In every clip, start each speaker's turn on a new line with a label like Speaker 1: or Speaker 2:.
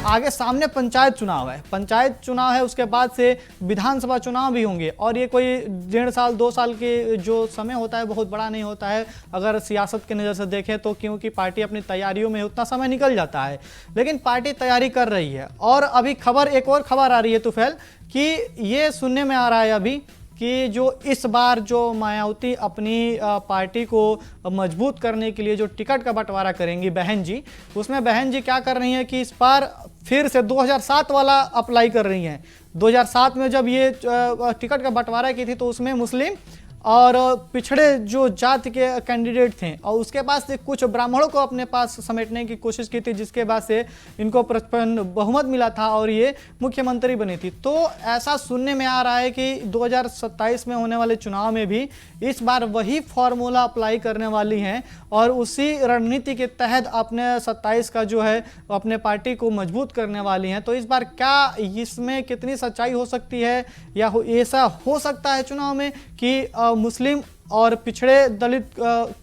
Speaker 1: आगे सामने पंचायत चुनाव है, उसके बाद से विधानसभा चुनाव भी होंगे और ये कोई 1.5 साल 2 साल के जो समय होता है बहुत बड़ा नहीं होता है अगर सियासत की नज़र से देखें तो, क्योंकि पार्टी अपनी तैयारियों में उतना समय निकल जाता है। लेकिन पार्टी तैयारी कर रही है और अभी एक और खबर आ रही है तुफैल कि ये सुनने में आ रहा है अभी कि जो इस बार जो मायावती अपनी पार्टी को मजबूत करने के लिए जो टिकट का बंटवारा करेंगी बहन जी, उसमें बहन जी क्या कर रही हैं कि इस बार फिर से 2007 वाला अप्लाई कर रही हैं। 2007 में जब ये टिकट का बंटवारा की थी तो उसमें मुस्लिम और पिछड़े जो जाति के कैंडिडेट थे और उसके बाद से कुछ ब्राह्मणों को अपने पास समेटने की कोशिश की थी, जिसके बाद से इनको 55 बहुमत मिला था और ये मुख्यमंत्री बनी थी। तो ऐसा सुनने में आ रहा है कि 2027 में होने वाले चुनाव में भी इस बार वही फॉर्मूला अप्लाई करने वाली हैं और उसी रणनीति के तहत अपने 27 का जो है अपने पार्टी को मजबूत करने वाली हैं। तो इस बार क्या इसमें कितनी सच्चाई हो सकती है या ऐसा हो सकता है चुनाव में कि मुस्लिम और पिछड़े दलित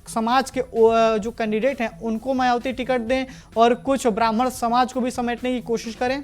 Speaker 1: समाज के जो कैंडिडेट हैं उनको मायावती टिकट दें और कुछ ब्राह्मण समाज को भी समेटने की कोशिश करें?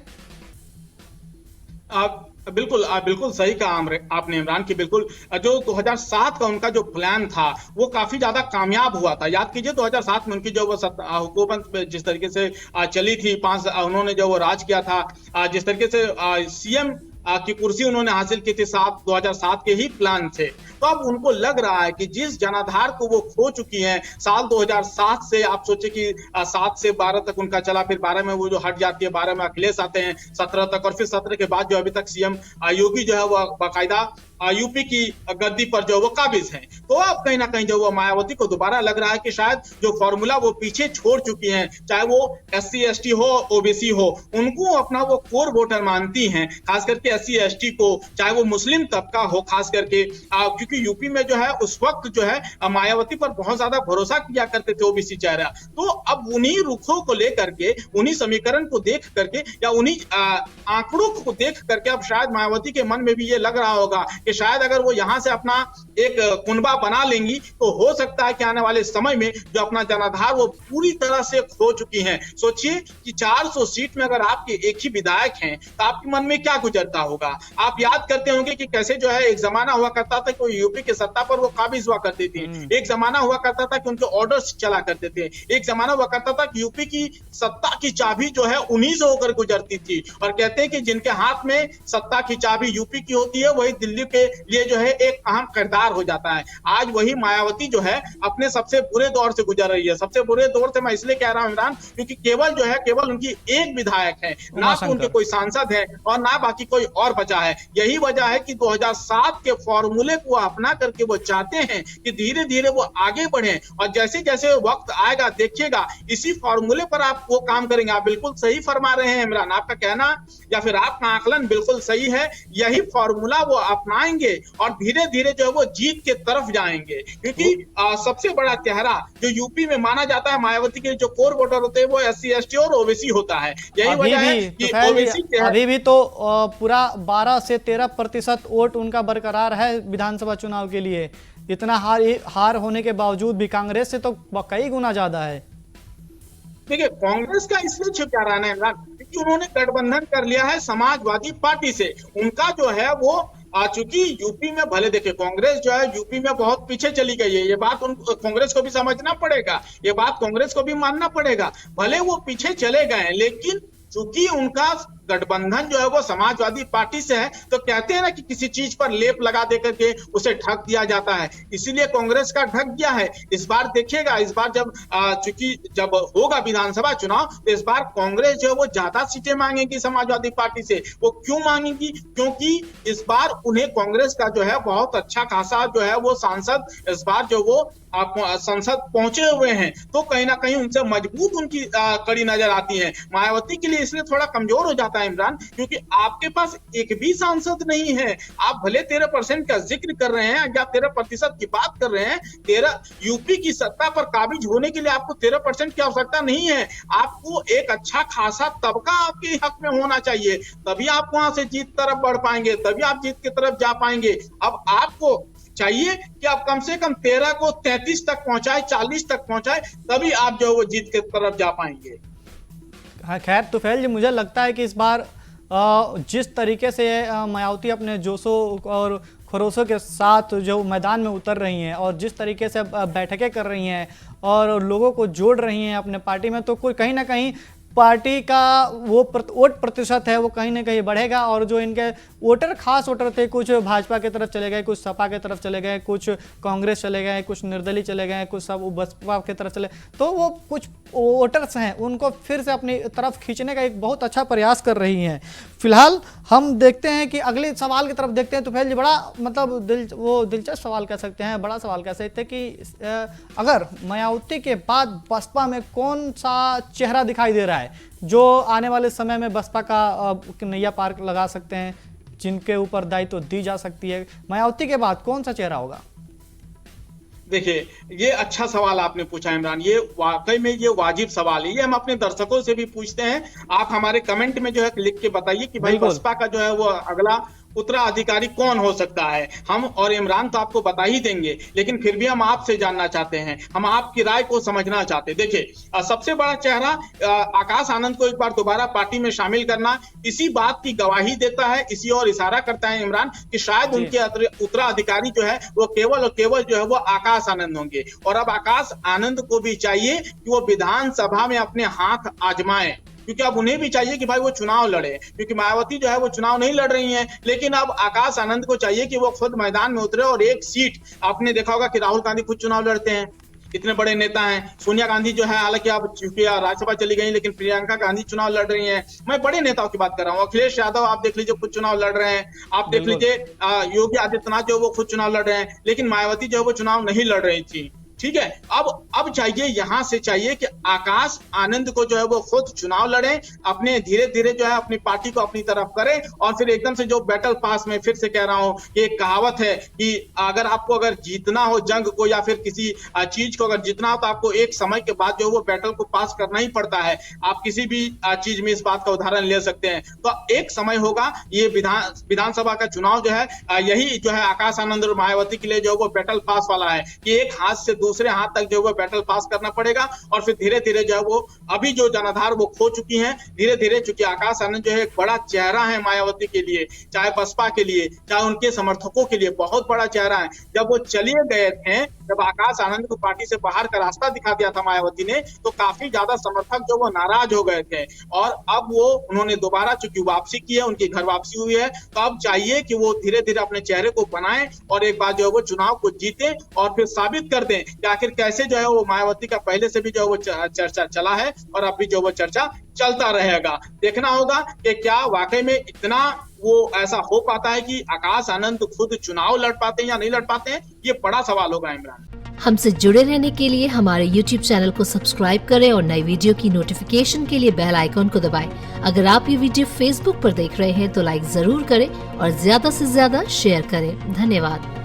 Speaker 2: बिल्कुल सही कहा आपने इमरान की। बिल्कुल जो 2007 का उनका जो प्लान था वो काफी ज्यादा कामयाब हुआ था। याद कीजिए 2007 में उनकी जो वो हुकूमत जिस तरीके से चली थी, उन्होंने जो वो राज किया था, जिस तरीके से सीएम की कुर्सी उन्होंने हासिल की थी 2007 के ही प्लान थे। तो अब उनको लग रहा है कि जिस जनाधार को वो खो चुकी हैं साल 2007 से, आप सोचे कि 7 से 12 तक उनका चला, फिर 12 में वो जो हट जाती है, 12 में अखिलेश आते हैं 17 तक, और फिर 17 के बाद जो अभी तक सीएम योगी जो है वो बाकायदा यूपी की गद्दी पर जो वो काबिज हैं। तो अब कहीं ना कहीं जो वो मायावती को दोबारा लग रहा है कि शायद जो फॉर्मूला वो पीछे छोड़ चुकी हैं, चाहे वो SC ST हो ओबीसी हो, उनको अपना वो कोर वोटर मानती हैं, खास करके SC ST को, चाहे वो मुस्लिम तबका हो खास करके, क्योंकि यूपी में जो है उस वक्त जो है मायावती पर बहुत ज्यादा भरोसा किया करते थे ओबीसी चेहरा। तो अब उन्हीं रुखों को लेकर के, उन्हीं समीकरण को देख करके या उन्हीं आंकड़ों को देख करके अब शायद मायावती के मन में भी ये लग रहा होगा कि शायद अगर वो यहां से अपना एक कुनबा बना लेंगी तो हो सकता है कि आने वाले समय में जो अपना जनाधार वो पूरी तरह से खो चुकी हैं। सोचिए कि 400 सीट में अगर आपके एक ही विधायक हैं तो आपके मन में क्या गुजरता होगा। आप याद करते होंगे कि कैसे जो है एक जमाना हुआ करता था कि यूपी के सत्ता पर वो काबिज हुआ करती थी, एक जमाना हुआ करता था कि उनके ऑर्डर्स चला करते थे, एक जमाना हुआ करता था कि यूपी की सत्ता की चाबी जो है उन्हीं से होकर गुजरती थी। और कहते हैं कि जिनके हाथ में सत्ता की चाबी यूपी की होती है वही दिल्ली के लिए जो है एक अहम किरदार हो जाता है। आज वही मायावती जो है अपने सबसे बुरे दौर से गुजर रही है। सबसे बुरे दौर से मैं इसलिए कह रहा हूं इमरान, क्योंकि केवल उनकी एक विधायक है, ना तो उनके कोई सांसद है और ना बाकी कोई और बचा है। यही वजह है कि 2007 के फॉर्मूले को अपना करके वो चाहते हैं कि धीरे धीरे वो आगे बढ़े और जैसे जैसे वक्त आएगा देखिएगा इसी फॉर्मूले पर आप वो काम करेंगे। आप बिल्कुल सही फरमा रहे हैं इमरान, आपका कहना या फिर आपका आकलन बिल्कुल सही है। यही फॉर्मूला वो अपनाएंगे और धीरे धीरे जो है वो जीत के तरफ जाएंगे, क्योंकि सबसे बड़ा चेहरा जो यूपी में माना जाता है मायावती के जो कोर वोटर होते हैं वो SC ST और ओबीसी होता है। यही वजह है कि ओबीसी
Speaker 1: अभी भी तो पूरा 12 से 13% वोट उनका बरकरार है विधानसभा चुनाव के लिए। इतना हार होने के बावजूद भी कांग्रेस से तो कई गुना ज्यादा है।
Speaker 2: देखिए कांग्रेस का इसलिए छुपा रहना है क्योंकि उन्होंने गठबंधन कर लिया है समाजवादी पार्टी से। उनका जो है वो चूंकि यूपी में, भले देखिए कांग्रेस जो है यूपी में बहुत पीछे चली गई है, ये बात कांग्रेस को भी समझना पड़ेगा, ये बात कांग्रेस को भी मानना पड़ेगा। भले वो पीछे चले गए लेकिन चूंकि उनका गठबंधन जो है वो समाजवादी पार्टी से है, तो कहते हैं ना कि किसी चीज पर लेप लगा देकर के उसे ढक दिया जाता है, इसीलिए कांग्रेस का ढक गया है। इस बार देखिएगा, इस बार चूंकि जब होगा विधानसभा चुनाव तो इस बार कांग्रेस जो है वो ज्यादा सीटें मांगेगी समाजवादी पार्टी से। वो क्यों मांगेगी? क्योंकि इस बार उन्हें कांग्रेस का जो है बहुत अच्छा खासा जो है वो सांसद इस बार जो वो संसद पहुंचे हुए हैं, तो कहीं ना कहीं उनसे मजबूत उनकी कड़ी नजर आती है। मायावती के लिए इसलिए थोड़ा कमजोर हो जाता है इमरान, क्योंकि आपके पास एक भी सांसद नहीं है। आप भले 13% का जिक्र कर रहे हैं या 13% की बात कर रहे हैं, 13 यूपी की सत्ता पर काबिज होने के लिए आपको 13% की आवश्यकता नहीं है। आपको एक अच्छा खासा तबका आपके हक में होना चाहिए, तभी आप वहां से जीत तरफ बढ़ पाएंगे, तभी आप जीत की तरफ जा पाएंगे। अब आपको चाहिए कि आप कम से कम 13 को 33 तक पहुंचाए, 40 तक पहुंचाए, तभी आप जो वो जीत के तरफ जा पाएंगे।
Speaker 1: हाँ, खैर तुफैल जी, मुझे लगता है कि इस बार जिस तरीके से मायावती अपने जोशो और खरोशों के साथ जो मैदान में उतर रही हैं और जिस तरीके से बैठकें कर रही हैं और लोगों को जोड़ रही हैं अपने पार्टी में, तो कोई कहीं ना कहीं पार्टी का वो वोट प्रतिशत है वो कहीं ना कहीं बढ़ेगा। और जो इनके वोटर, खास वोटर थे, कुछ भाजपा की तरफ चले गए, कुछ सपा की तरफ चले गए, कुछ कांग्रेस चले गए, कुछ निर्दलीय चले गए, कुछ सब बसपा की तरफ चले, तो वो कुछ वोटर्स हैं उनको फिर से अपनी तरफ खींचने का एक बहुत अच्छा प्रयास कर रही हैं। फिलहाल हम देखते हैं कि अगले सवाल की तरफ देखते हैं। तो पहले बड़ा मतलब दिलचस्प सवाल कह सकते हैं, बड़ा सवाल कह सकते हैं कि अगर मायावती के बाद बसपा में कौन सा चेहरा दिखाई दे रहा है जो आने वाले समय में बसपा का नैया पार लगा सकते हैं, जिनके ऊपर दायित्व दी जा सकती है, मायावती के बाद कौन सा चेहरा होगा?
Speaker 2: देखिए, ये अच्छा सवाल आपने पूछा इमरान, ये वाकई में ये वाजिब सवाल है। ये हम अपने दर्शकों से भी पूछते हैं, आप हमारे कमेंट में जो है लिख के बताइए कि भाई बसपा का जो है वो अगला उत्तराधिकारी कौन हो सकता है। हम और इमरान तो आपको बता ही देंगे, लेकिन फिर भी हम आपसे जानना चाहते हैं, हम आपकी राय को समझना चाहते हैं। देखिए, सबसे बड़ा चेहरा आकाश आनंद को एक बार दोबारा पार्टी में शामिल करना इसी बात की गवाही देता है, इसी और इशारा करता है इमरान कि शायद उनके उत्तराधिकारी जो है वो केवल और केवल जो है वो आकाश आनंद होंगे। और अब आकाश आनंद को भी चाहिए कि वो विधानसभा में अपने हाथ आजमाएं, क्योंकि अब उन्हें भी चाहिए कि भाई वो चुनाव लड़े, क्योंकि मायावती जो है वो चुनाव नहीं लड़ रही हैं। लेकिन अब आकाश आनंद को चाहिए कि वो खुद मैदान में उतरे और एक सीट, आपने देखा होगा कि राहुल गांधी खुद चुनाव लड़ते हैं, इतने बड़े नेता हैं। सोनिया गांधी जो है हालांकि अब चूंकि राज्यसभा चली गई, लेकिन प्रियंका गांधी चुनाव लड़ रही हैं। मैं बड़े नेताओं की बात कर रहा हूँ। अखिलेश यादव आप देख लीजिए खुद चुनाव लड़ रहे हैं, आप देख लीजिए योगी आदित्यनाथ जो वो खुद चुनाव लड़ रहे हैं, लेकिन मायावती जो है वो चुनाव नहीं लड़ रही थी। ठीक है, अब चाहिए, यहां से चाहिए कि आकाश आनंद को जो है वो खुद चुनाव लड़े, अपने धीरे धीरे जो है अपनी पार्टी को अपनी तरफ करें, और फिर एकदम से जो बैटल पास में, फिर से कह रहा हूं, एक कहावत है कि अगर जीतना हो जंग को या फिर किसी चीज को अगर जीतना हो तो आपको एक समय के बाद जो है वो बैटल को पास करना ही पड़ता है। आप किसी भी चीज में इस बात का उदाहरण ले सकते हैं। तो एक समय होगा, ये विधानसभा का चुनाव जो है यही जो है आकाश आनंद और मायावती के लिए जो है वो बैटल पास वाला है कि एक हाथ से दूसरे हाथ तक जो है बैटल पास करना पड़ेगा। और फिर धीरे धीरे जो है वो अभी जो जनाधार वो खो चुकी हैं, धीरे धीरे, चूंकि आकाश आनंद जो है एक बड़ा चेहरा है मायावती के लिए, चाहे बसपा के लिए, चाहे उनके समर्थकों के लिए बहुत बड़ा चेहरा है। जब वो चले गए थे, जब आकाश आनंद को पार्टी से बाहर का रास्ता दिखा दिया था मायावती ने, तो काफी ज्यादा समर्थक जो वो नाराज हो गए थे। और अब वो उन्होंने दोबारा चूंकि वापसी की है, उनकी घर वापसी हुई है, तो अब चाहिए कि वो धीरे धीरे अपने चेहरे को बनाएं और एक बार जो है वो चुनाव को जीते और फिर साबित कर दें कि आखिर कैसे जो है वो मायावती का पहले से भी जो है वो चर्चा चला है और अब भी जो वो चर्चा चलता रहेगा। देखना होगा कि क्या वाकई में इतना वो ऐसा हो पाता है कि आकाश आनंद खुद चुनाव लड़ पाते हैं या नहीं लड़ पाते हैं, ये बड़ा सवाल होगा इमरान।
Speaker 3: हमसे जुड़े रहने के लिए हमारे YouTube चैनल को सब्सक्राइब करें और नई वीडियो की नोटिफिकेशन के लिए बेल आइकॉन को दबाएं। अगर आप ये वीडियो Facebook पर देख रहे हैं तो लाइक जरूर करें और ज्यादा से ज्यादा शेयर करें। धन्यवाद।